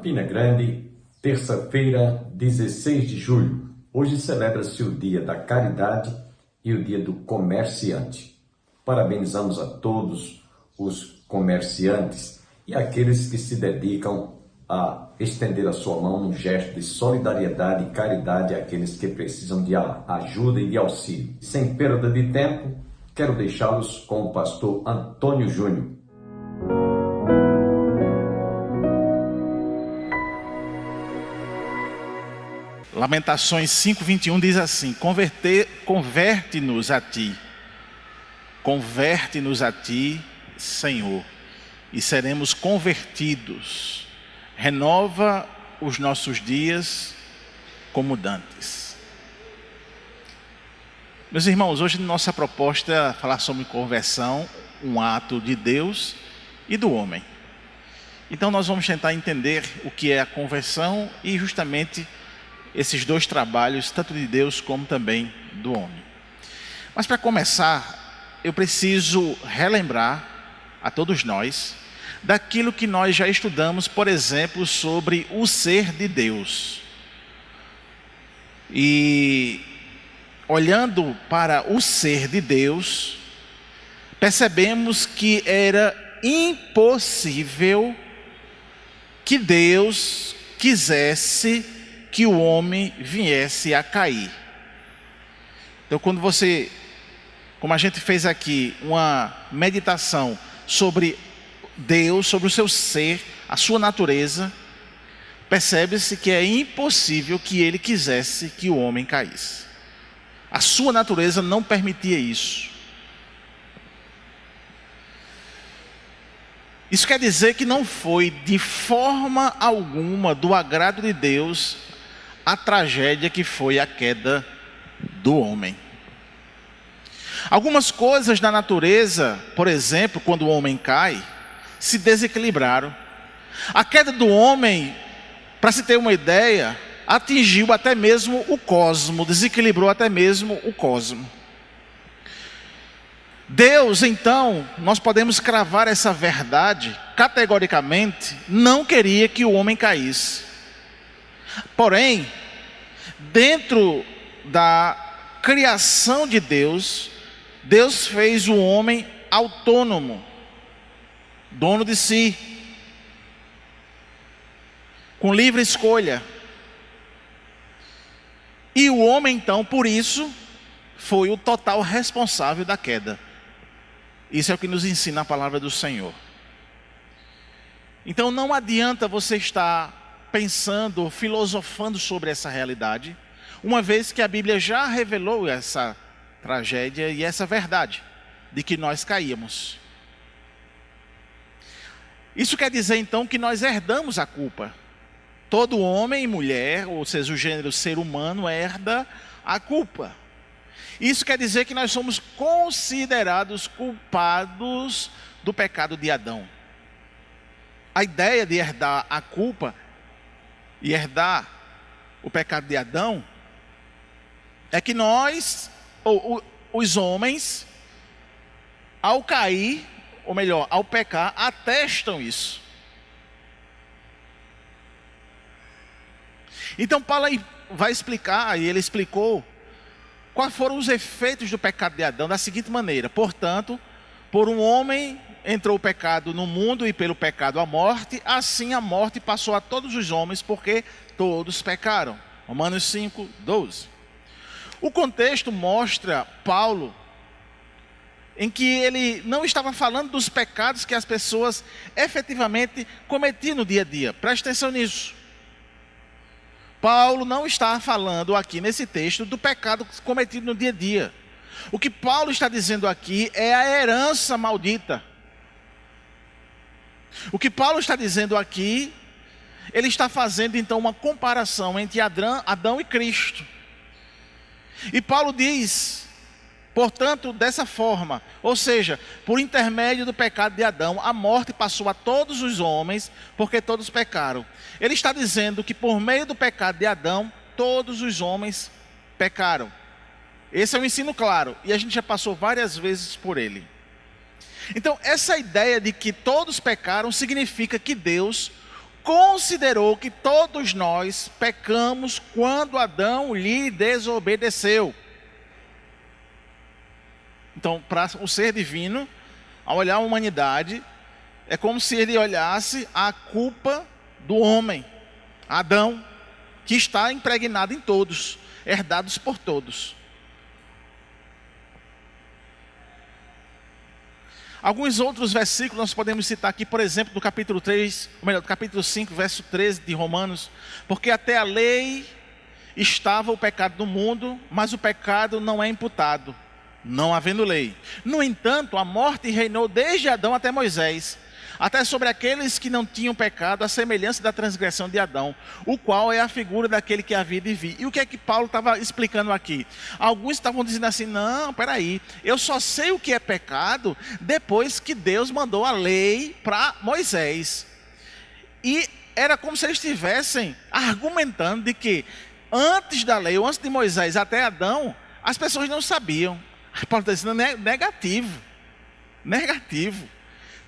Campina Grande, terça-feira, 16 de julho. Hoje celebra-se o Dia da Caridade e o Dia do Comerciante. Parabenizamos a todos os comerciantes e aqueles que se dedicam a estender a sua mão num gesto de solidariedade e caridade àqueles que precisam de ajuda e de auxílio. Sem perda de tempo, quero deixá-los com o pastor Antônio Júnior. Lamentações 5:21 diz assim: converte-nos a ti, Senhor, e seremos convertidos. Renova os nossos dias como dantes. Meus irmãos, hoje nossa proposta é falar sobre conversão, um ato de Deus e do homem. Então nós vamos tentar entender o que é a conversão e justamente esses dois trabalhos, tanto de Deus como também do homem. Mas para começar, eu preciso relembrar a todos nós daquilo que nós já estudamos, por exemplo, sobre o ser de Deus. E olhando para o ser de Deus, percebemos que era impossível que Deus quisesse que o homem viesse a cair. Então, como a gente fez aqui uma meditação sobre Deus, sobre o seu ser, a sua natureza, percebe-se que é impossível que ele quisesse que o homem caísse. A sua natureza não permitia isso. Isso quer dizer que não foi de forma alguma do agrado de Deus a tragédia que foi a queda do homem. Algumas coisas da natureza, por exemplo, quando o homem cai, se desequilibraram. A queda do homem, para se ter uma ideia, atingiu até mesmo o cosmo, desequilibrou até mesmo o cosmo. Deus, então, nós podemos cravar essa verdade, categoricamente, não queria que o homem caísse. Porém, dentro da criação de Deus, Deus fez o homem autônomo, dono de si, com livre escolha. E o homem, então, por isso, foi o total responsável da queda. Isso é o que nos ensina a palavra do Senhor. Então não adianta você estar pensando, filosofando sobre essa realidade, uma vez que a Bíblia já revelou essa tragédia e essa verdade, de que nós caímos. Isso quer dizer então que nós herdamos a culpa. Todo homem e mulher, ou seja, o gênero ser humano, herda a culpa. Isso quer dizer que nós somos considerados culpados do pecado de Adão. A ideia de herdar a culpa e herdar o pecado de Adão é que nós, ou os homens, ao cair, ou melhor, ao pecar, atestam isso. Então Paulo vai explicar, e ele explicou, quais foram os efeitos do pecado de Adão da seguinte maneira: portanto, por um homem entrou o pecado no mundo e pelo pecado a morte, assim a morte passou a todos os homens porque todos pecaram. Romanos 5:12. O contexto mostra Paulo em que ele não estava falando dos pecados que as pessoas efetivamente cometiam no dia a dia. Preste atenção nisso. Paulo não está falando aqui nesse texto do pecado cometido no dia a dia. O que Paulo está dizendo aqui é a herança maldita. O que Paulo está dizendo aqui, ele está fazendo então uma comparação entre Adão e Cristo. E Paulo diz, portanto, dessa forma, ou seja, por intermédio do pecado de Adão, a morte passou a todos os homens, porque todos pecaram. Ele está dizendo que por meio do pecado de Adão, todos os homens pecaram. Esse é um ensino claro, e a gente já passou várias vezes por ele. Então, essa ideia de que todos pecaram significa que Deus considerou que todos nós pecamos quando Adão lhe desobedeceu. Então, para o ser divino, ao olhar a humanidade, é como se ele olhasse a culpa do homem, Adão, que está impregnado em todos, herdados por todos. Alguns outros versículos nós podemos citar aqui, por exemplo, do capítulo 3, ou melhor, do capítulo 5, verso 13 de Romanos. Porque até a lei estava o pecado no mundo, mas o pecado não é imputado, não havendo lei. No entanto, a morte reinou desde Adão até Moisés, até sobre aqueles que não tinham pecado, a semelhança da transgressão de Adão, o qual é a figura daquele que havia de vir. E o que é que Paulo estava explicando aqui? Alguns estavam dizendo assim, não, peraí, eu só sei o que é pecado depois que Deus mandou a lei para Moisés. E era como se eles estivessem argumentando de que antes da lei, ou antes de Moisés até Adão, as pessoas não sabiam. Paulo está dizendo, negativo.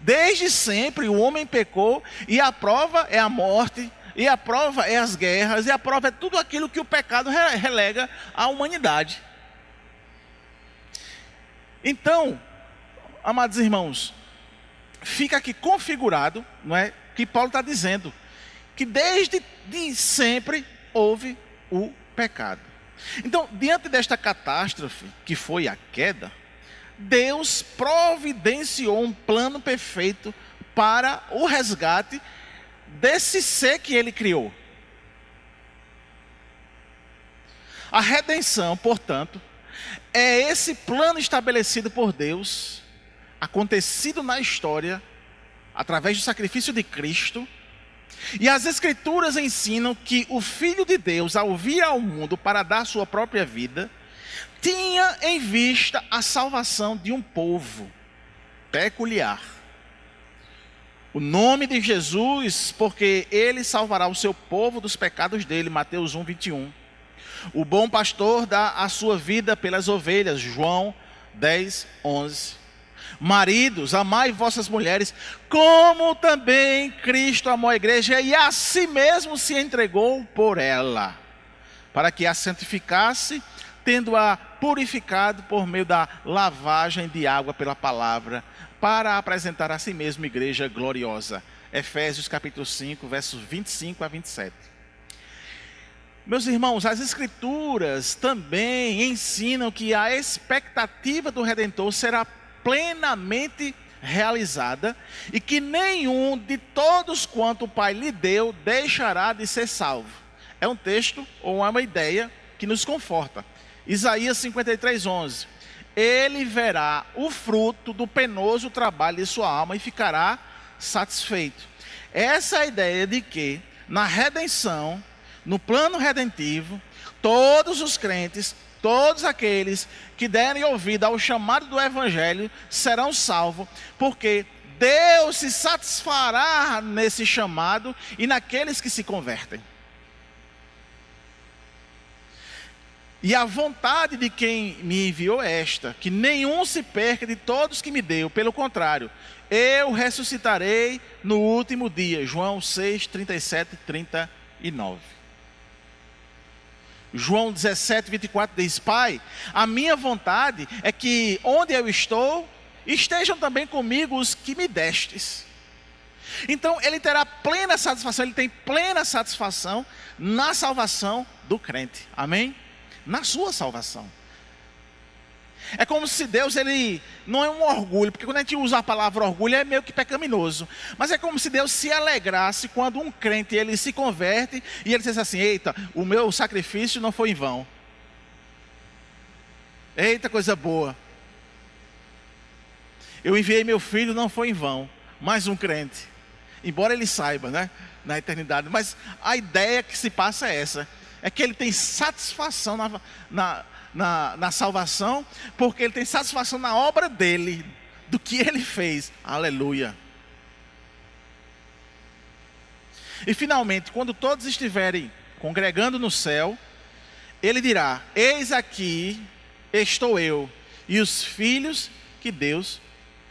Desde sempre o homem pecou e a prova é a morte, e a prova é as guerras, e a prova é tudo aquilo que o pecado relega à humanidade. Então, amados irmãos, fica aqui configurado, não é, que Paulo está dizendo, que desde sempre houve o pecado. Então, diante desta catástrofe, que foi a queda, Deus providenciou um plano perfeito para o resgate desse ser que ele criou. A redenção, portanto, é esse plano estabelecido por Deus, acontecido na história, através do sacrifício de Cristo. E as Escrituras ensinam que o Filho de Deus, ao vir ao mundo para dar sua própria vida, tinha em vista a salvação de um povo peculiar. O nome de Jesus, porque ele salvará o seu povo dos pecados dele, Mateus 1, 21. O bom pastor dá a sua vida pelas ovelhas, João 10, 11. Maridos, amai vossas mulheres, como também Cristo amou a igreja e a si mesmo se entregou por ela, para que a santificasse, tendo-a purificado por meio da lavagem de água pela palavra, para apresentar a si mesmo igreja gloriosa. Efésios capítulo 5, versos 25 a 27. Meus irmãos, as Escrituras também ensinam que a expectativa do Redentor será plenamente realizada e que nenhum de todos quanto o Pai lhe deu deixará de ser salvo. É um texto ou é uma ideia que nos conforta. Isaías 53, 11. Ele verá o fruto do penoso trabalho de sua alma e ficará satisfeito. Essa é a ideia de que na redenção, no plano redentivo, todos os crentes, todos aqueles que derem ouvido ao chamado do Evangelho serão salvos, porque Deus se satisfará nesse chamado e naqueles que se convertem. E a vontade de quem me enviou é esta, que nenhum se perca de todos que me deu, pelo contrário, eu ressuscitarei no último dia. João 6, 37 e 39. João 17, 24 diz, Pai, a minha vontade é que onde eu estou, estejam também comigo os que me destes. Então ele terá plena satisfação, ele tem plena satisfação na salvação do crente, amém? Na sua salvação. É como se Deus, ele não é um orgulho, porque quando a gente usa a palavra orgulho é meio que pecaminoso, mas é como se Deus se alegrasse quando um crente ele se converte e ele diz assim, eita, o meu sacrifício não foi em vão. Eita, coisa boa. Eu enviei meu filho, não foi em vão. Mais um crente. Embora ele saiba, né, na eternidade, mas a ideia que se passa é essa. É que ele tem satisfação na salvação, porque ele tem satisfação na obra dele, do que ele fez. Aleluia. E finalmente, quando todos estiverem congregando no céu, ele dirá, eis aqui estou eu, e os filhos que Deus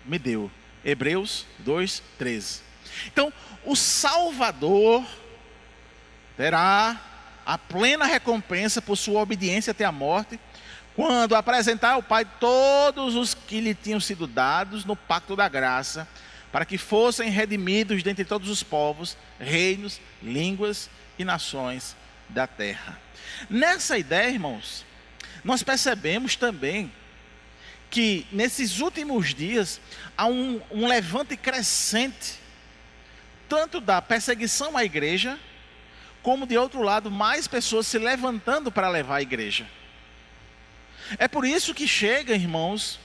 me deu. Hebreus 2, 13. Então, o Salvador terá a plena recompensa por sua obediência até a morte, quando apresentar ao Pai todos os que lhe tinham sido dados no pacto da graça, para que fossem redimidos dentre todos os povos, reinos, línguas e nações da terra. Nessa ideia, irmãos, nós percebemos também que nesses últimos dias há um levante crescente, tanto da perseguição à igreja, como de outro lado, mais pessoas se levantando para levar a igreja. É por isso que chega, irmãos,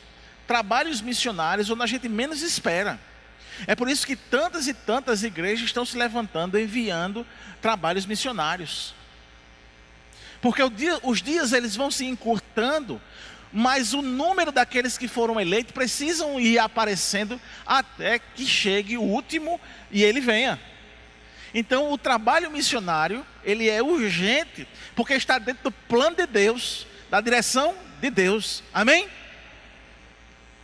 trabalhos missionários onde a gente menos espera. É por isso que tantas e tantas igrejas estão se levantando, enviando trabalhos missionários. Porque os dias eles vão se encurtando, mas o número daqueles que foram eleitos precisam ir aparecendo até que chegue o último e ele venha. Então o trabalho missionário, ele é urgente, porque está dentro do plano de Deus, da direção de Deus. Amém?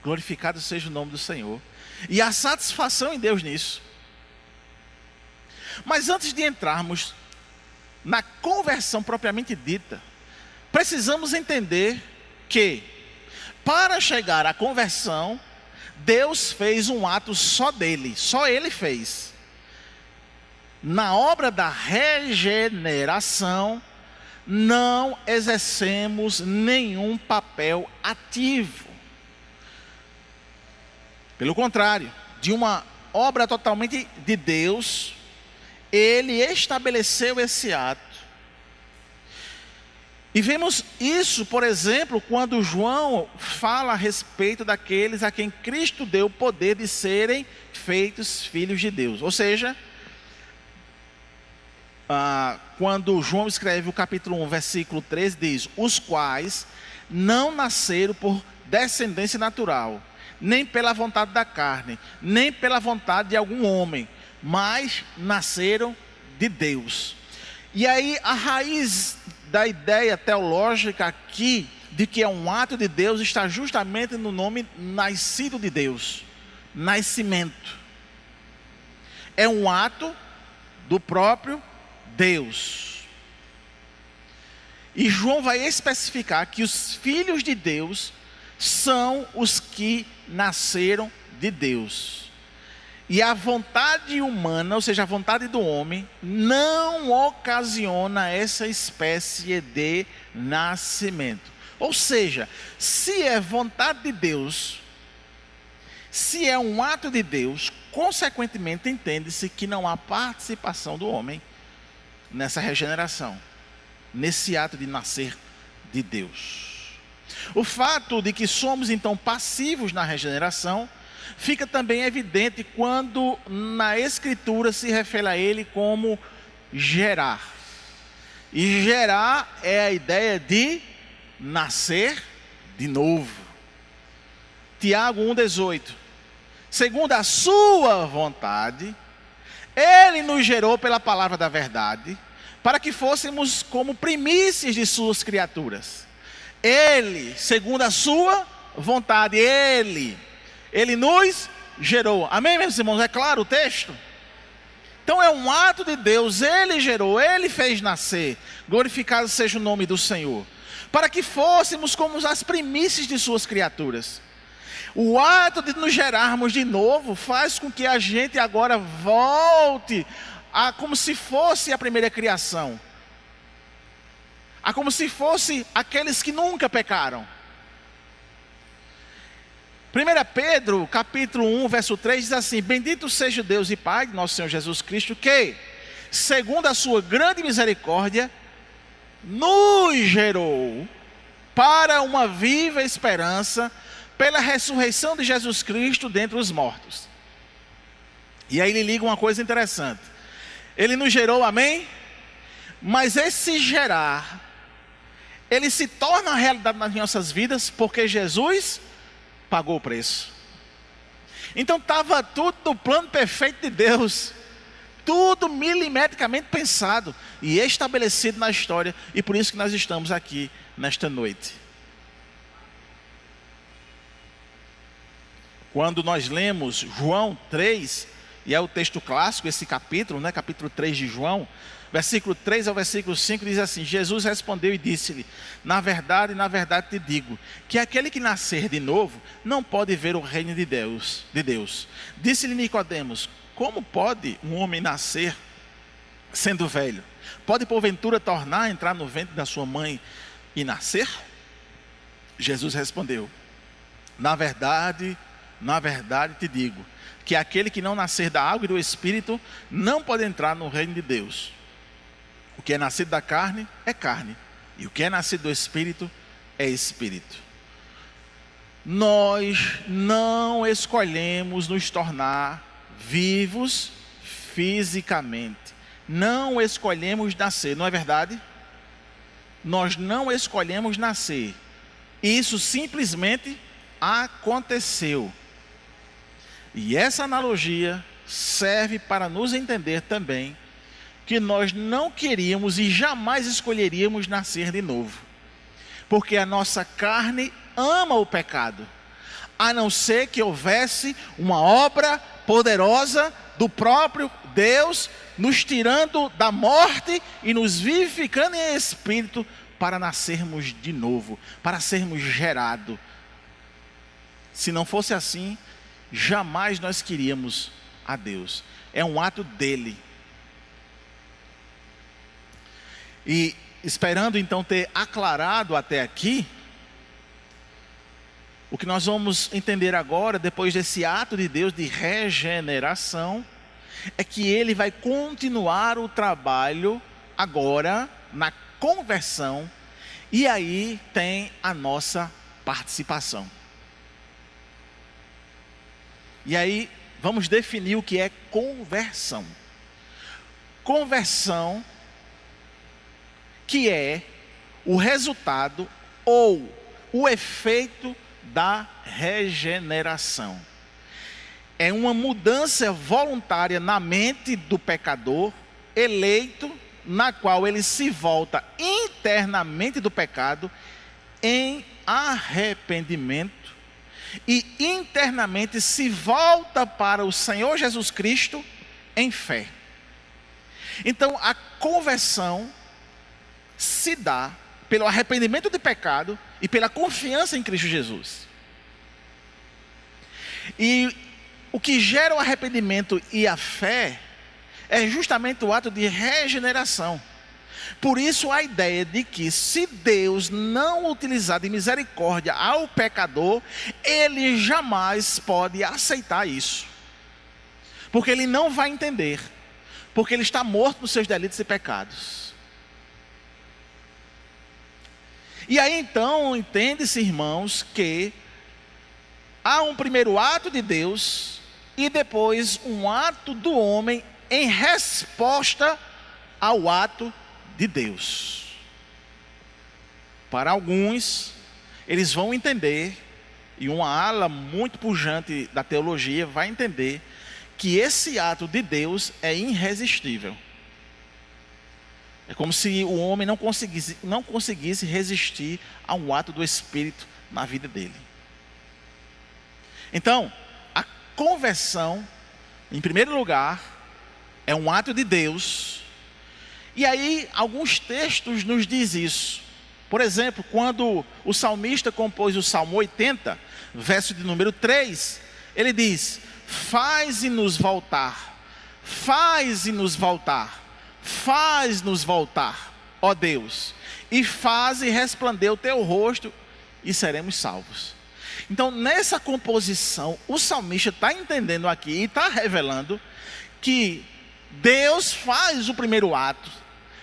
Glorificado seja o nome do Senhor. E há satisfação em Deus nisso. Mas antes de entrarmos na conversão propriamente dita, precisamos entender que, para chegar à conversão, Deus fez um ato só dele, só ele fez. Na obra da regeneração, não exercemos nenhum papel ativo. Pelo contrário, de uma obra totalmente de Deus, Ele estabeleceu esse ato. E vemos isso, por exemplo, quando João fala a respeito daqueles a quem Cristo deu o poder de serem feitos filhos de Deus. Ou seja, quando João escreve o capítulo 1, versículo 13, diz: os quais não nasceram por descendência natural, nem pela vontade da carne, nem pela vontade de algum homem, mas nasceram de Deus. E aí a raiz da ideia teológica aqui, de que é um ato de Deus, está justamente no nome nascido de Deus, nascimento. É um ato do próprio Deus. E João vai especificar que os filhos de Deus são os que nasceram de Deus. E a vontade humana, ou seja, a vontade do homem, não ocasiona essa espécie de nascimento. Ou seja, se é vontade de Deus, se é um ato de Deus, consequentemente entende-se que não há participação do homem nessa regeneração, nesse ato de nascer de Deus. O fato de que somos então passivos na regeneração fica também evidente quando na Escritura se refere a ele como gerar. E gerar é a ideia de nascer de novo. Tiago 1,18. Segundo a sua vontade, ele nos gerou pela palavra da verdade, para que fôssemos como primícias de suas criaturas. Ele, segundo a sua vontade, Ele nos gerou. Amém, meus irmãos? É claro o texto? Então é um ato de Deus, Ele gerou, Ele fez nascer. Glorificado seja o nome do Senhor. Para que fôssemos como as primícias de suas criaturas. O ato de nos gerarmos de novo faz com que a gente agora volte a como se fosse a primeira criação. A como se fosse aqueles que nunca pecaram. 1 Pedro, capítulo 1, verso 3, diz assim: bendito seja Deus e Pai de nosso Senhor Jesus Cristo, que, segundo a sua grande misericórdia, nos gerou para uma viva esperança pela ressurreição de Jesus Cristo dentre os mortos. E aí ele liga uma coisa interessante. Ele nos gerou, amém? Mas esse gerar, ele se torna a realidade nas nossas vidas porque Jesus pagou o preço. Então estava tudo no plano perfeito de Deus, tudo milimetricamente pensado e estabelecido na história, e por isso que nós estamos aqui nesta noite. Quando nós lemos João 3, e é o texto clássico, esse capítulo, né, capítulo 3 de João, versículo 3 ao versículo 5, diz assim: Jesus respondeu e disse-lhe: na verdade te digo, que aquele que nascer de novo, não pode ver o reino de Deus. Disse-lhe Nicodemos: como pode um homem nascer sendo velho? Pode porventura tornar a entrar no ventre da sua mãe e nascer? Jesus respondeu: na verdade te digo, que aquele que não nascer da água e do Espírito, não pode entrar no reino de Deus. O que é nascido da carne, é carne, e o que é nascido do Espírito, é Espírito. Nós não escolhemos nos tornar vivos fisicamente, não escolhemos nascer, não é verdade? Nós não escolhemos nascer, isso simplesmente aconteceu. E essa analogia serve para nos entender também que nós não queríamos e jamais escolheríamos nascer de novo, porque a nossa carne ama o pecado, a não ser que houvesse uma obra poderosa do próprio Deus, nos tirando da morte e nos vivificando em espírito, para nascermos de novo, para sermos gerados. Se não fosse assim, jamais nós queríamos a Deus. É um ato dele. E esperando então ter aclarado até aqui, o que nós vamos entender agora, depois desse ato de Deus de regeneração, é que ele vai continuar o trabalho agora na conversão, e aí tem a nossa participação. E aí vamos definir o que é conversão. Conversão, que é o resultado ou o efeito da regeneração. É uma mudança voluntária na mente do pecador eleito, na qual ele se volta internamente do pecado em arrependimento e internamente se volta para o Senhor Jesus Cristo em fé. Então a conversão se dá pelo arrependimento de pecado e pela confiança em Cristo Jesus. E o que gera o arrependimento e a fé é justamente o ato de regeneração. Por isso a ideia de que se Deus não utilizar de misericórdia ao pecador, ele jamais pode aceitar isso. Porque ele não vai entender. Porque ele está morto nos seus delitos e pecados. E aí então, entende-se, irmãos, que há um primeiro ato de Deus e depois um ato do homem em resposta ao ato de Deus. Para alguns, eles vão entender, e uma ala muito pujante da teologia vai entender, que esse ato de Deus é irresistível. É como se o homem não conseguisse resistir a um ato do Espírito na vida dele. Então, a conversão, em primeiro lugar, é um ato de Deus. E aí, alguns textos nos diz isso. Por exemplo, quando o salmista compôs o Salmo 80, verso de número 3, ele diz: Faz-nos voltar, faz-nos voltar, faz-nos voltar, ó Deus, e faze resplandecer o teu rosto, e seremos salvos. Então, nessa composição, o salmista está entendendo aqui e está revelando que Deus faz o primeiro ato,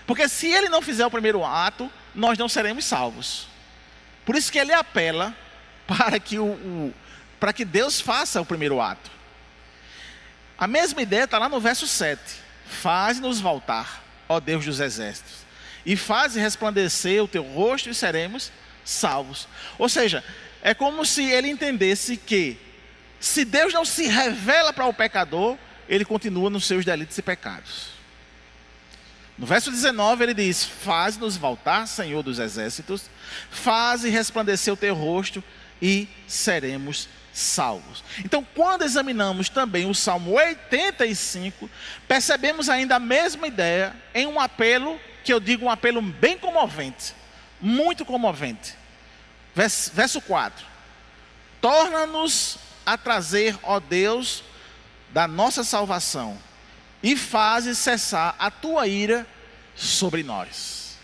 porque se ele não fizer o primeiro ato, nós não seremos salvos. Por isso que ele apela para que Deus faça o primeiro ato. A mesma ideia está lá no verso 7. Faz-nos voltar, ó Deus dos exércitos, e faz resplandecer o teu rosto e seremos salvos. Ou seja, é como se ele entendesse que se Deus não se revela para o pecador, ele continua nos seus delitos e pecados. No verso 19 ele diz: Faz-nos voltar, Senhor dos exércitos, faze resplandecer o teu rosto e seremos salvos. Então, quando examinamos também o Salmo 85, percebemos ainda a mesma ideia em um apelo, que eu digo um apelo bem comovente, muito comovente. Verso 4: torna-nos a trazer, ó Deus, da nossa salvação, e fazes cessar a tua ira sobre nós.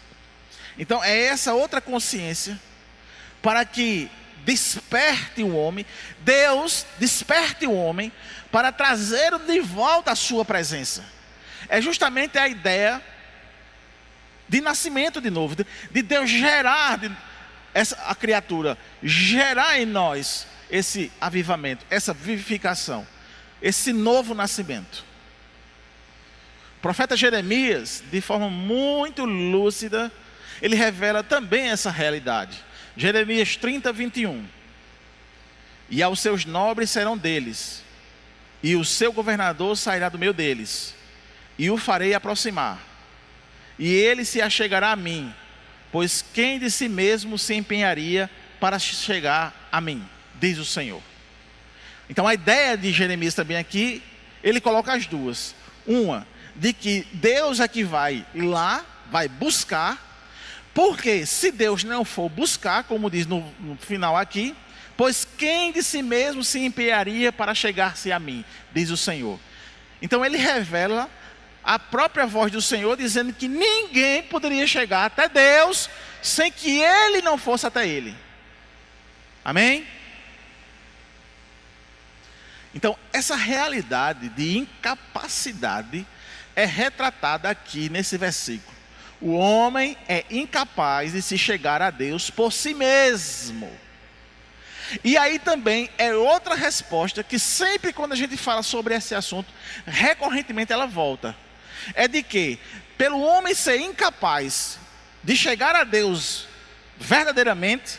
Então é essa outra consciência, para que desperte o homem, Deus desperte o homem, para trazer de volta a sua presença. É justamente a ideia de nascimento de novo, de Deus gerar a criatura, gerar em nós esse avivamento, essa vivificação, esse novo nascimento. O profeta Jeremias, de forma muito lúcida, ele revela também essa realidade. Jeremias 30, 21. E aos seus nobres serão deles, e o seu governador sairá do meio deles, e o farei aproximar, e ele se achegará a mim, pois quem de si mesmo se empenharia para chegar a mim, diz o Senhor. Então a ideia de Jeremias também aqui, ele coloca as duas. Uma, de que Deus é que vai lá, vai buscar, porque se Deus não for buscar, como diz no final aqui, pois quem de si mesmo se empenharia para chegar-se a mim, diz o Senhor. Então ele revela a própria voz do Senhor, dizendo que ninguém poderia chegar até Deus, sem que Ele não fosse até Ele. Amém? Então essa realidade de incapacidade é retratada aqui nesse versículo. O homem é incapaz de se chegar a Deus por si mesmo. E aí também é outra resposta que sempre quando a gente fala sobre esse assunto, recorrentemente ela volta. É de que, pelo homem ser incapaz de chegar a Deus verdadeiramente,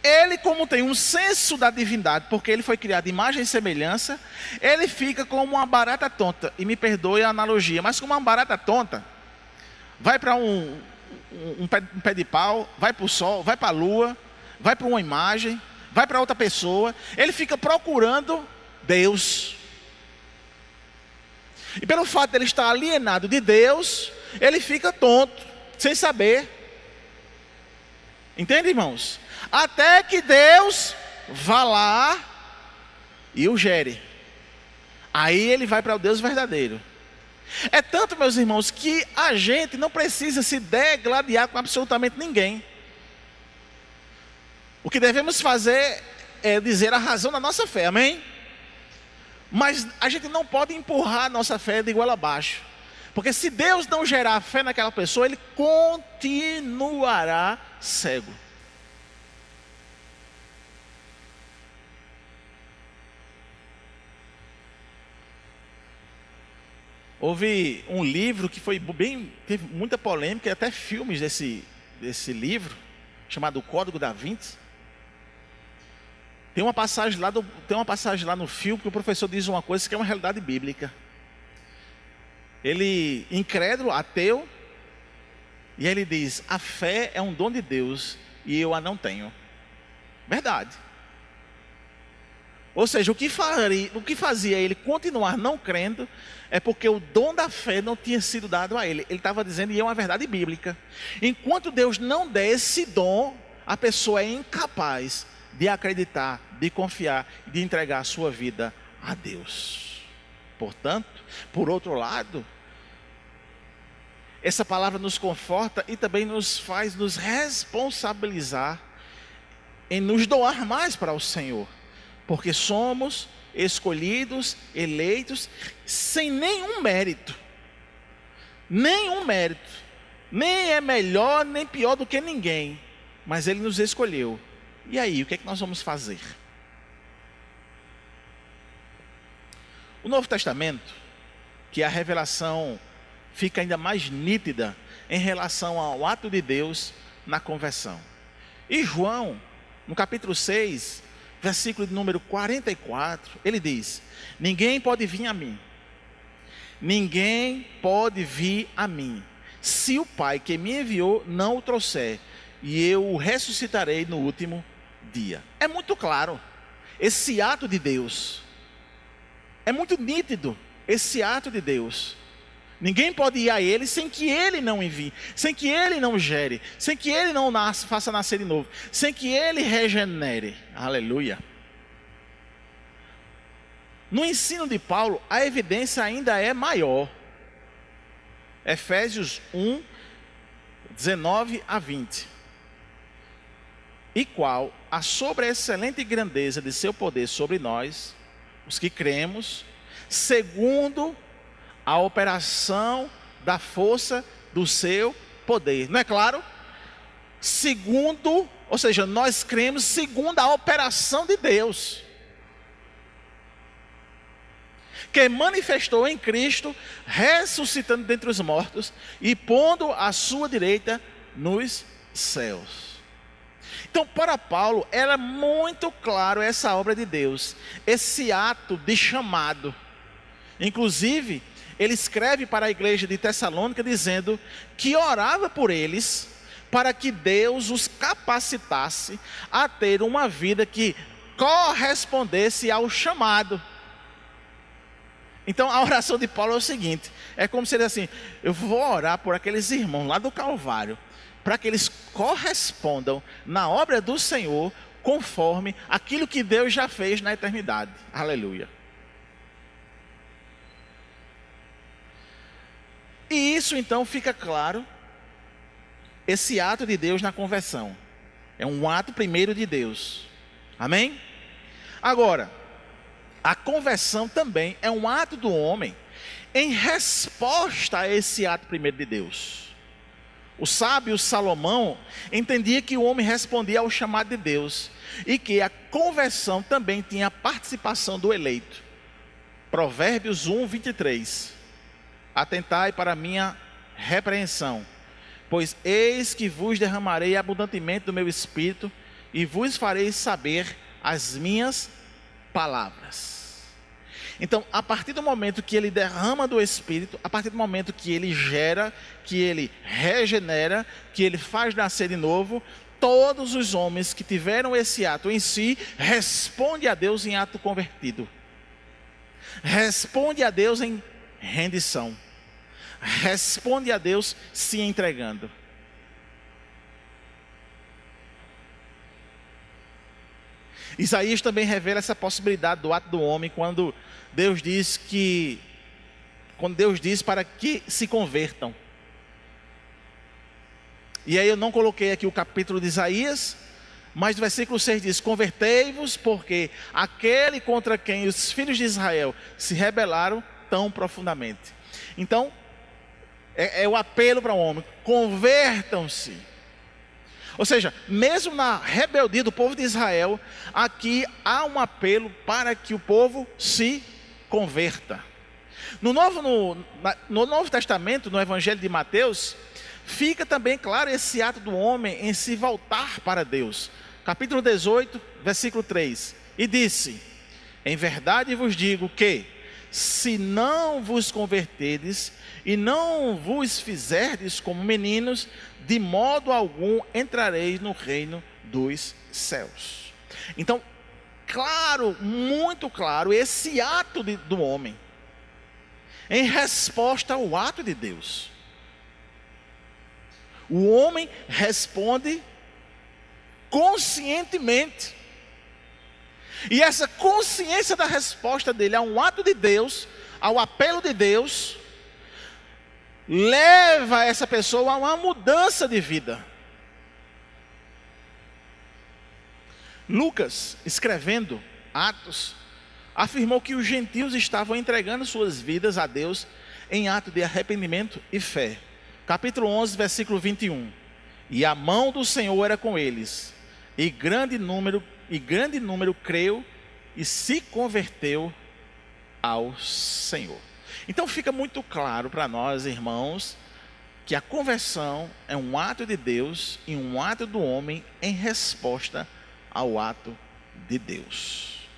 ele, como tem um senso da divindade, porque ele foi criado imagem e semelhança, ele fica como uma barata tonta. E me perdoe a analogia, mas como uma barata tonta, vai para um pé de pau, vai para o sol, vai para a lua, vai para uma imagem, vai para outra pessoa, ele fica procurando Deus. E pelo fato de ele estar alienado de Deus, ele fica tonto, sem saber. Entende, irmãos? Até que Deus vá lá e o gere. Aí ele vai para o Deus verdadeiro. É tanto, meus irmãos, que a gente não precisa se degladiar com absolutamente ninguém. O que devemos fazer é dizer a razão da nossa fé, amém? Mas a gente não pode empurrar a nossa fé de igual abaixo. Porque se Deus não gerar fé naquela pessoa, ele continuará cego. Houve um livro que foi teve muita polêmica, e até filmes desse livro, chamado O Código da Vinci. Tem uma passagem lá no filme que o professor diz uma coisa que é uma realidade bíblica. Ele, incrédulo, ateu, e ele diz: a fé é um dom de Deus e eu a não tenho. Verdade. Ou seja, o que fazia ele continuar não crendo é porque o dom da fé não tinha sido dado a ele. Ele estava dizendo, e é uma verdade bíblica, enquanto Deus não der esse dom, a pessoa é incapaz de acreditar, de confiar, de entregar a sua vida a Deus. Portanto, por outro lado, essa palavra nos conforta e também nos faz nos responsabilizar em nos doar mais para o Senhor. Porque somos escolhidos, eleitos, sem nenhum mérito. Nenhum mérito. Nem é melhor, nem pior do que ninguém. Mas Ele nos escolheu. E aí, o que é que nós vamos fazer? O Novo Testamento, que a revelação fica ainda mais nítida em relação ao ato de Deus na conversão. E João, no capítulo 6, versículo de número 44, ele diz: ninguém pode vir a mim, se o Pai que me enviou não o trouxer, e eu o ressuscitarei no último dia. É muito claro. esse ato de Deus. É muito nítido esse ato de Deus. Ninguém pode ir a Ele sem que Ele não envie, sem que Ele não gere, sem que Ele não faça nascer de novo, sem que Ele regenere. Aleluia. No ensino de Paulo, a evidência ainda é maior. Efésios 1, 19 a 20. E qual a sobreexcelente grandeza de seu poder sobre nós, os que cremos, segundo a operação da força do seu poder. Não é claro? Segundo, ou seja, nós cremos segundo a operação de Deus, que manifestou em Cristo, ressuscitando dentre os mortos e pondo à sua direita nos céus. Então, para Paulo, era muito claro essa obra de Deus, esse ato de chamado. Inclusive, ele escreve para a igreja de Tessalônica dizendo que orava por eles para que Deus os capacitasse a ter uma vida que correspondesse ao chamado. Então a oração de Paulo é o seguinte, é como se ele assim, eu vou orar por aqueles irmãos lá do Calvário, para que eles correspondam na obra do Senhor, conforme aquilo que Deus já fez na eternidade. Aleluia. E isso então fica claro, esse ato de Deus na conversão. É um ato primeiro de Deus. Amém? Agora, a conversão também é um ato do homem em resposta a esse ato primeiro de Deus. O sábio Salomão entendia que o homem respondia ao chamado de Deus e que a conversão também tinha a participação do eleito. Provérbios 1, 23. Atentai para a minha repreensão, pois eis que vos derramarei abundantemente do meu espírito e vos farei saber as minhas palavras. Então, a partir do momento que ele derrama do Espírito, a partir do momento que ele gera, que ele regenera, que ele faz nascer de novo, todos os homens que tiveram esse ato em si, respondem a Deus em ato convertido. Responde a Deus em rendição. Responde a Deus se entregando. Isaías também revela essa possibilidade do ato do homem quando Deus diz para que se convertam. E aí eu não coloquei aqui o capítulo de Isaías, mas o versículo 6 diz: convertei-vos, porque aquele contra quem os filhos de Israel se rebelaram tão profundamente. Então, é o apelo para o homem: convertam-se. Ou seja, mesmo na rebeldia do povo de Israel, aqui há um apelo para que o povo se converta. No Novo Testamento, no Evangelho de Mateus, fica também claro esse ato do homem em se voltar para Deus. Capítulo 18, versículo 3. E disse: em verdade vos digo que, se não vos converterdes e não vos fizerdes como meninos, de modo algum entrareis no reino dos céus. Então, claro, muito claro, esse ato do homem, em resposta ao ato de Deus. O homem responde conscientemente. E essa consciência da resposta dele a um ato de Deus, ao apelo de Deus, leva essa pessoa a uma mudança de vida. Lucas, escrevendo Atos, afirmou que os gentios estavam entregando suas vidas a Deus em ato de arrependimento e fé. Capítulo 11, versículo 21. E a mão do Senhor era com eles, e grande número creu e se converteu ao Senhor. Então fica muito claro para nós, irmãos, que a conversão é um ato de Deus e um ato do homem em resposta ao ato de Deus.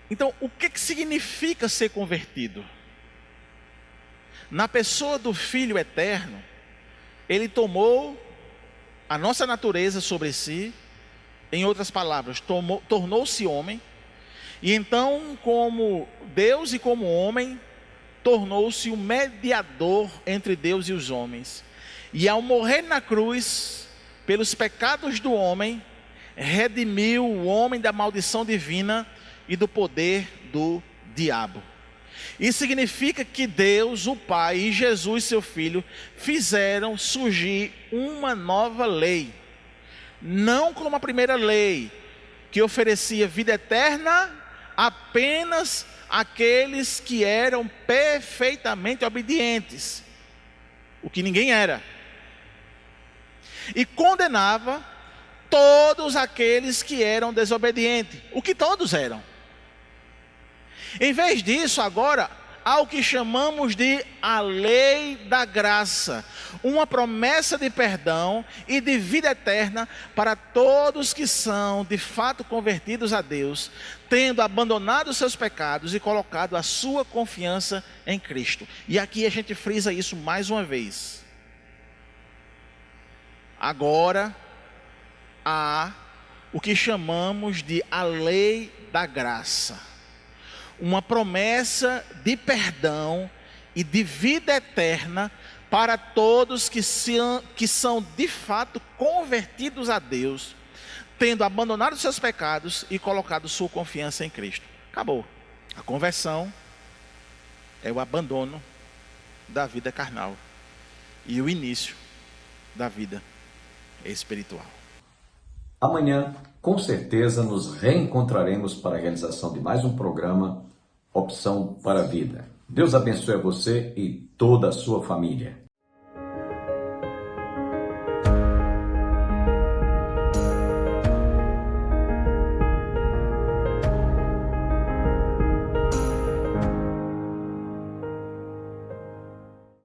Então, o que significa ser convertido? Na pessoa do Filho Eterno, Ele tomou a nossa natureza sobre si em outras palavras, tornou-se homem, e então, como Deus e como homem, tornou-se o mediador entre Deus e os homens. E ao morrer na cruz, pelos pecados do homem, redimiu o homem da maldição divina e do poder do diabo. Isso significa que Deus, o Pai, e Jesus, seu Filho, fizeram surgir uma nova lei. Não como a primeira lei, que oferecia vida eterna apenas àqueles que eram perfeitamente obedientes, o que ninguém era, e condenava todos aqueles que eram desobedientes, o que todos eram. Em vez disso, agora, há o que chamamos de a lei da graça, uma promessa de perdão e de vida eterna para todos que são de fato convertidos a Deus, tendo abandonado seus pecados e colocado a sua confiança em Cristo. E aqui a gente frisa isso mais uma vez. Agora há o que chamamos de a lei da graça, uma promessa de perdão e de vida eterna para todos que são de fato convertidos a Deus, tendo abandonado seus pecados e colocado sua confiança em Cristo. Acabou. A conversão é o abandono da vida carnal e o início da vida espiritual. Amanhã, com certeza, nos reencontraremos para a realização de mais um programa Opção para a Vida. Deus abençoe a você e toda a sua família.